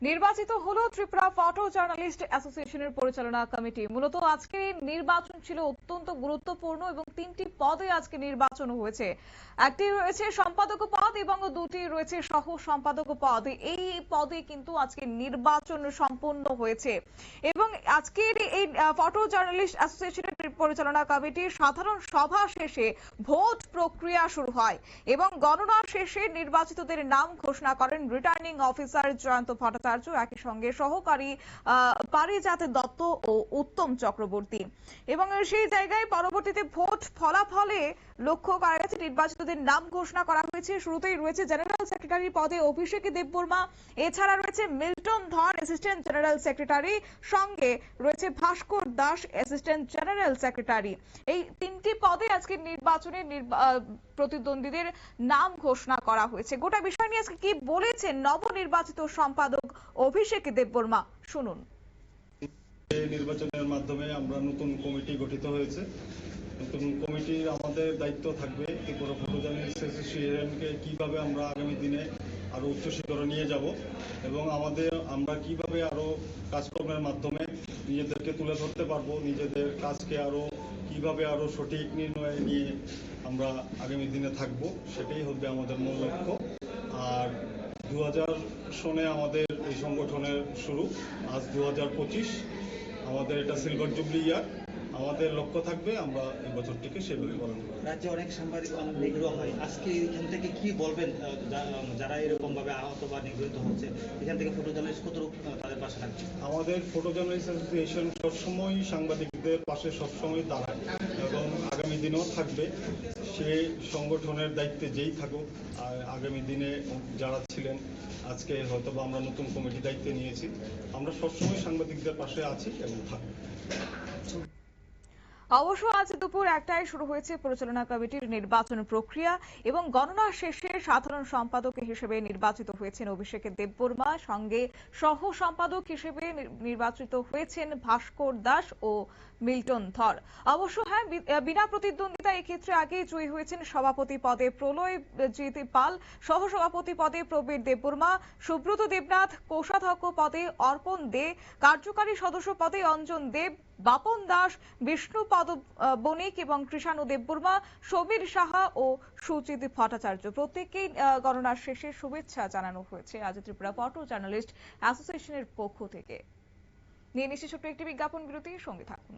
নির্বাচিত হলো Tripura photo journalist অ্যাসোসিয়েশনের পরিচালনা কমিটি। মূলত আজকের এই নির্বাচন ছিল অত্যন্ত গুরুত্বপূর্ণ এবং 3টি পদে আজকে নির্বাচন হয়েছে। একটি রয়েছে সম্পাদক পদ এবং দুটি রয়েছে সহ সম্পাদক পদ। এই পদে কিন্তু আজকে নির্বাচন সম্পন্ন হয়েছে এবং আজকের এই ফটো জার্নালিস্ট অ্যাসোসিয়েশনের পরিচালনা কমিটির সাধারণ সভা শেষে ভোট প্রক্রিয়া শুরু হয় এবং গণনা শেষে নির্বাচিতদের নাম ঘোষণা করেন রিটার্নিং অফিসার জয়ন্ত ভট্টাচার্য, একই সঙ্গে সহকারী পারিজাত দত্ত ও উত্তম চক্রবর্তী। এবং সেই জায়গায় পরবর্তীতে ভোট ফলাফলে লক্ষ্য করা গেছে নির্বাচিতদের নাম ঘোষণা করা হয়েছে। শুরুতেই রয়েছে জেনারেল সেক্রেটারি পদে অভিষেক দেববর্মা, এছাড়া রয়েছে মিল্টন ধর অ্যাসিস্ট্যান্ট জেনারেল সেক্রেটারি, সঙ্গে রয়েছে ভাস্কর দাস অ্যাসিস্ট্যান্ট জেনারেল সেক্রেটারি। এই 3টি পদে আজকে নির্বাচনে প্রতিদ্বন্দ্বীদের নাম ঘোষণা করা হয়েছে। গোটা বিষয় নিয়ে আজকে কি বলেছেন নবনির্বাচিত সম্পাদক অভিষেক দেববর্মা, শুনুন। এই নির্বাচনের মাধ্যমে আমরা নতুন কমিটি গঠিত হয়েছে। নতুন কমিটির আমাদের দায়িত্ব থাকবে ত্রিপুরা ফটো জার্নালিস্ট অ্যাসোসিয়েশনকে কিভাবে আমরা আগামী দিনে আরো উচ্চ শিখরে নিয়ে যাব এবং আমরা কিভাবে আরো কাজকর্মের মাধ্যমে নিজেদেরকে তুলে ধরতে পারবো, নিজেদের কাজকে কিভাবে আরো সঠিক নির্ণয় নিয়ে আমরা আগামী দিনে থাকব, সেটাই হবে আমাদের মূল লক্ষ্য। আর 2000 সনে আমাদের এই সংগঠনের শুরু, আজ 2025, আমাদের এটা সিলভার জুবলি ইয়ার। আমাদের লক্ষ্য থাকবে আমরা এই বছরটিকে সেভাবে পালন করব। রাজ্যে অনেক সাংবাদিক নিগ্রহ হয়, আজকে এখান থেকে কি বলবেন যারা এরকম ভাবে আহত বা নিগৃহীত হচ্ছে, এখান থেকে ফটো জার্নালিস্ট কতটুকু তাদের পাশে থাকছে? আমাদের ফটো জার্নালিস্ট অ্যাসোসিয়েশন সবসময় সাংবাদিকদের পাশে সবসময় দাঁড়ায় এবং আগামী দিনেও থাকবে। সেই সংগঠনের দায়িত্বে যেই থাকুক, আগামী দিনে যারা ছিলেন, আজকে হয়তো বা আমরা নতুন কমিটি দায়িত্বে নিয়েছি, আমরা সবসময় সাংবাদিকদের পাশে আছি এবং থাকবো। অবশ্য আজ দুপুর 1টায় শুরু হয়েছে পরিচালনা কমিটির নির্বাচন প্রক্রিয়া এবং গণনা শেষে সাধারণ সম্পাদক হিসেবে নির্বাচিত হয়েছেন অভিষেক দেববর্মা, সঙ্গে সহ সম্পাদক হিসেবে নির্বাচিত হয়েছেন ভাস্কর দাস ও মিল্টন ধর। অবশ্য হ্যাঁ, বিনা প্রতিদ্বন্দ্বিতা এক্ষেত্রে আগেই জয়ী হয়েছেন সভাপতি পদে প্রলয়জিৎ পাল, সহসভাপতি পদে প্রবীর দেববর্মা, সুব্রত দেবনাথ, কোষাধ্যক্ষ পদে অর্পণ দে, কার্যকারী সদস্য পদে অঞ্জন দেব, বাপন দাস, বিষ্ণুপদ বণিক এবং কৃষাণু দেববর্মা, সমীর সাহা ও সুচিত ভট্টাচার্য। প্রত্যেককেই গণনার শেষে শুভেচ্ছা জানানো হয়েছে আজ ত্রিপুরা ফটো জার্নালিস্ট অ্যাসোসিয়েশনের পক্ষ থেকে। নিয়ে নিচ্ছি ছোট্ট একটি বিজ্ঞাপন বিরতি, সঙ্গে থাকুন।